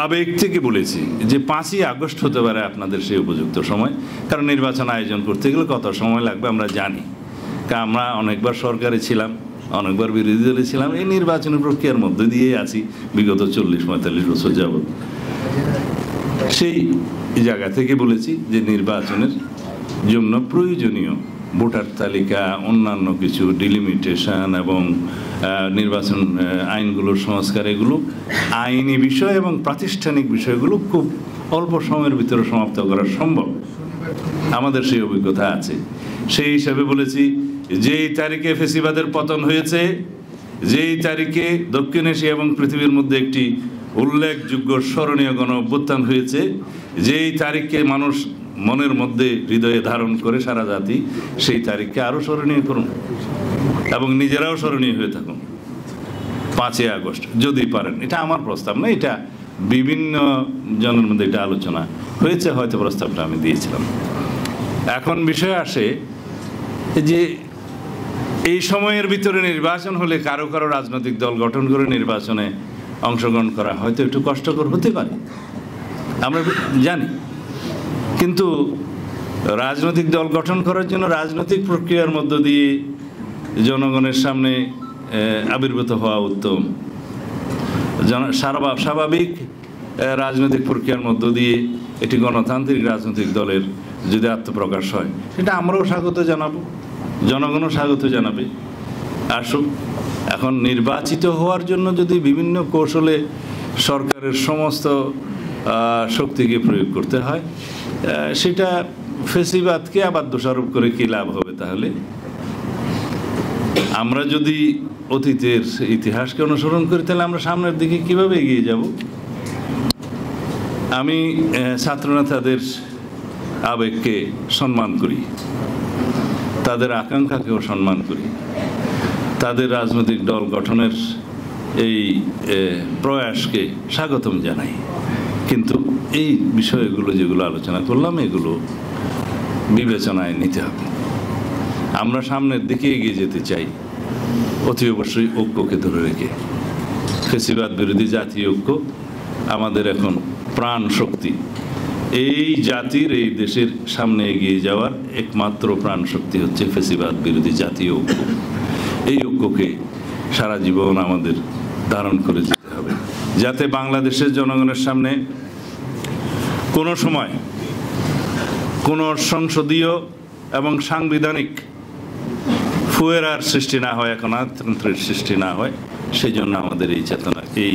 আবেগ থেকে বলেছি যে 5ই আগস্ট হতে পারে আপনাদের সেই উপযুক্ত সময়, কারণ নির্বাচন আয়োজন করতে গেলে কত সময় লাগবে আমরা জানি। কারণ আমরা অনেকবার সরকারে ছিলাম, অনেকবার বিরোধী দলে ছিলাম, এই নির্বাচনের প্রক্রিয়ার মধ্যে দিয়ে আছি বিগত 40-45 বছর যাবৎ। সেই জায়গা থেকে বলেছি যে নির্বাচনের জন্য প্রয়োজনীয় ভোটার তালিকা, অন্যান্য কিছু ডিলিমিটেশন এবং নির্বাচন আইনগুলোর সংস্কার, এগুলো আইনি বিষয় এবং প্রাতিষ্ঠানিক বিষয়গুলো খুব অল্প সময়ের ভিতরে সমাপ্ত করা সম্ভব। আমাদের সেই অভিজ্ঞতা আছে। সেই হিসাবে বলেছি যেই তারিখে ফেসিবাদের পতন হয়েছে, যেই তারিখে দক্ষিণ এশিয়া এবং পৃথিবীর মধ্যে একটি উল্লেখযোগ্য স্মরণীয় গণ অভ্যুত্থান হয়েছে, যেই তারিখকে মানুষ মনের মধ্যে হৃদয়ে ধারণ করে সারা জাতি, সেই তারিখকে আরও স্মরণীয় করুন এবং নিজেরাও স্মরণীয় হয়ে থাকুন 5ই আগস্ট যদি পারেন। এটা আমার প্রস্তাব না, এটা বিভিন্ন জনের মধ্যে এটা আলোচনা হয়েছে, হয়তো প্রস্তাবটা আমি দিয়েছিলাম। এখন বিষয় আসে যে এই সময়ের ভিতরে নির্বাচন হলে কারো কারো রাজনৈতিক দল গঠন করে নির্বাচনে অংশগ্রহণ করা হয়তো একটু কষ্টকর হতে পারে, আমরা জানি। কিন্তু রাজনৈতিক দল গঠন করার জন্য রাজনৈতিক প্রক্রিয়ার মধ্য দিয়ে জনগণের সামনে আবির্ভূত হওয়া উত্তম। স্বাভাবিক রাজনৈতিক প্রক্রিয়ার মধ্য দিয়ে একটি গণতান্ত্রিক রাজনৈতিক দলের যদি আত্মপ্রকাশ হয়, সেটা আমরাও স্বাগত জানাবো, জনগণও স্বাগত জানাবে। আসুক, এখন নির্বাচিত হওয়ার জন্য যদি বিভিন্ন কৌশলে সরকারের সমস্ত শক্তিকে প্রয়োগ করতে হয়, সেটা ফেসিবাদকে আবার দোষারোপ করে কী লাভ হবে? তাহলে আমরা যদি অতীতের ইতিহাসকে অনুসরণ করি, তাহলে আমরা সামনের দিকে কিভাবে এগিয়ে যাব? আমি ছাত্রনেতাদের আবেগকে সম্মান করি, তাদের আকাঙ্ক্ষাকেও সম্মান করি, তাদের রাজনৈতিক দল গঠনের এই প্রয়াসকে স্বাগতম জানাই। কিন্তু এই বিষয়গুলো যেগুলো আলোচনা করলাম, এগুলো বিবেচনায় নিতে হবে। আমরা সামনের দিকে এগিয়ে যেতে চাই অতি অবশ্যই ঐক্যকে ধরে রেখে। ফেসিবাদ বিরোধী জাতীয় ঐক্য আমাদের এখন প্রাণ শক্তি। এই জাতির, এই দেশের সামনে এগিয়ে যাওয়ার একমাত্র প্রাণ শক্তি হচ্ছে ফেসিবাদ বিরোধী জাতীয় ঐক্য। এই ঐক্যকে সারা জীবন আমাদের ধারণ করে যেতে হবে, যাতে বাংলাদেশের জনগণের সামনে কোনো সময় কোনো সংসদীয় এবং সাংবিধানিক ফুয়েরার সৃষ্টি না হয়, একনায়কতন্ত্রের সৃষ্টি না হয়। সেই জন্য আমাদের এই চেতনা, এই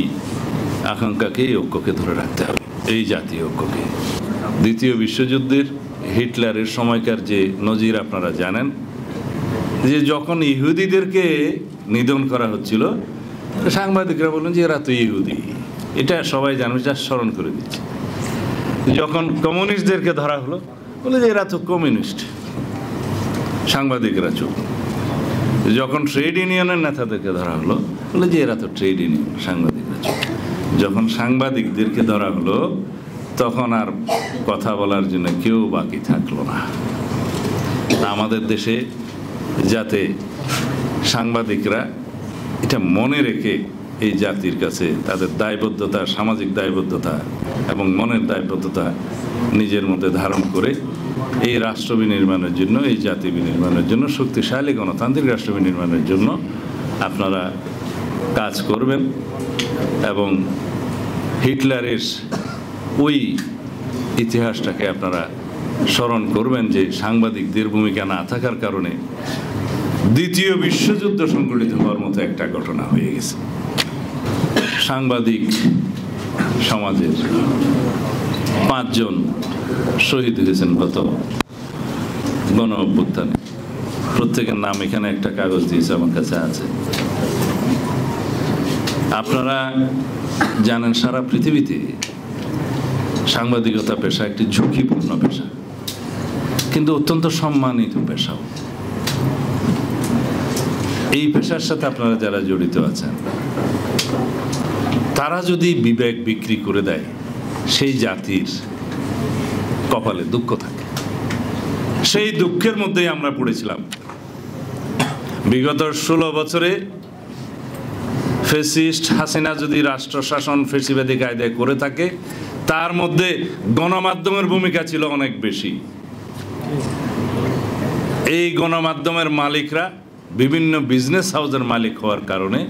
আকাঙ্ক্ষাকে, এই ঐক্যকে ধরে রাখতে হবে, এই জাতীয় ঐক্যকে। দ্বিতীয় বিশ্বযুদ্ধের হিটলারের সময়কার যে নজির আপনারা জানেন, যে যখন ইহুদিদেরকে নিধন করা হচ্ছিল, সাংবাদিকরা বললেন যে এরা তো ইহুদি। এটা সবাই জানবে, যা স্মরণ করে দিচ্ছে। যখন কমিউনিস্টদেরকে ধরা হলো, বলে যে এরা তো কমিউনিস্ট, সাংবাদিকরা চুপ। যখন ট্রেড ইউনিয়নের নেতাদেরকে ধরা হলো, বলে যে এরা তো ট্রেড ইউনিয়ন, সাংবাদিকরা চুপ। যখন সাংবাদিকদেরকে ধরা হলো, তখন আর কথা বলার জন্য কেউ বাকি থাকলো না। আমাদের দেশে যাতে সাংবাদিকরা এটা মনে রেখে এই জাতির কাছে তাদের দায়বদ্ধতা, সামাজিক দায়বদ্ধতা এবং মনের দায়বদ্ধতা নিজের মধ্যে ধারণ করে এই রাষ্ট্র বিনির্মাণের জন্য, এই জাতি বিনির্মাণের জন্য, শক্তিশালী গণতান্ত্রিক রাষ্ট্র বিনির্মাণের জন্য আপনারা কাজ করবেন এবং হিটলারের ওই ইতিহাসটাকে আপনারা স্মরণ করবেন যে সাংবাদিকদের ভূমিকা না থাকার কারণে দ্বিতীয় বিশ্বযুদ্ধ সংঘটিত হওয়ার মতো একটা ঘটনা হয়ে গেছে। সাংবাদিক সমাজের 5 জন শহীদ হয়েছেন গত গণ অভ্যুত্থানে। প্রত্যেকের নাম এখানে একটা কাগজ দিয়েছে, আমার কাছে আছে। আপনারা জানেন সারা পৃথিবীতে সাংবাদিকতা পেশা একটি ঝুঁকিপূর্ণ পেশা, কিন্তু অত্যন্ত সম্মানিত পেশাও। এই পেশার সাথে আপনারা যারা জড়িত আছেন, তারা যদি বিবেক বিক্রি করে দেয়, সেই জাতির কপালে দুঃখ থাকে। সেই দুঃখের মধ্যেই আমরা পড়েছিলাম। বিগত 16 বছরে ফ্যাসিস্ট হাসিনা যদি রাষ্ট্র শাসন ফ্যাসিবাদী কায়দায় করে থাকে, তার মধ্যে গণমাধ্যমের ভূমিকা ছিল অনেক বেশি। এই গণমাধ্যমের মালিকরা বিভিন্ন বিজনেস হাউসের মালিক হওয়ার কারণে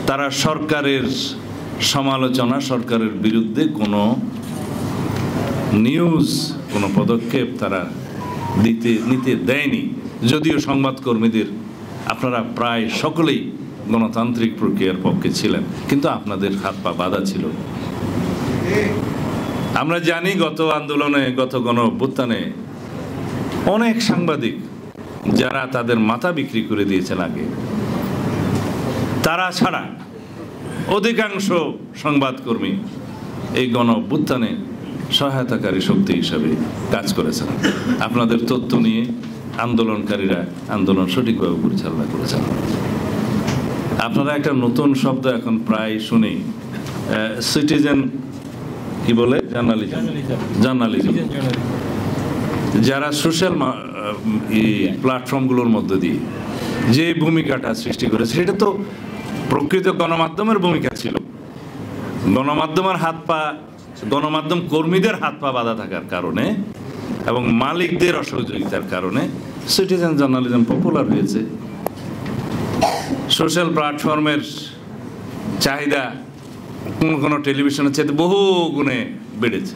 তারা সরকারের সমালোচনা, সরকারের বিরুদ্ধে কোনো নিউজ, কোনো পদক্ষেপ তারা নিতে দেয়নি। যদিও সংবাদকর্মীদের আপনারা প্রায় সকলেই গণতান্ত্রিক প্রক্রিয়ার পক্ষে ছিলেন, কিন্তু আপনাদের হাত পা বাঁধা ছিল। আমরা জানি গত আন্দোলনে, গত গণ অভ্যুত্থানে অনেক সাংবাদিক যারা তাদের মাথা বিক্রি করে দিয়েছেন আগে, তারা ছাড়া অধিকাংশ সংবাদকর্মী এই গণ অভ্যুত্থানে সহায়তাকারী শক্তি হিসাবে কাজ করেছেন। আপনাদের তথ্য নিয়ে আন্দোলনকারীরা আন্দোলন সঠিকভাবে পরিচালনা করেছেন। আপনারা একটা নতুন শব্দ এখন প্রায় শুনি, সিটিজেন, কি বলে, জার্নালিজম। যারা সোশ্যাল প্ল্যাটফর্মগুলোর মধ্যে দিয়ে যে ভূমিকাটা সৃষ্টি করেছে, সেটা তো প্রকৃত গণমাধ্যমের ভূমিকা ছিল। গণমাধ্যমের হাত পা, গণমাধ্যম কর্মীদের হাত পা বাঁধা থাকার কারণে এবং মালিকদের অসহযোগিতার কারণে সিটিজেন জার্নালিজম পপুলার হয়েছে। সোশ্যাল প্ল্যাটফর্মের চাহিদা কোনো টেলিভিশনের চাইতে বহু গুণে বেড়েছে।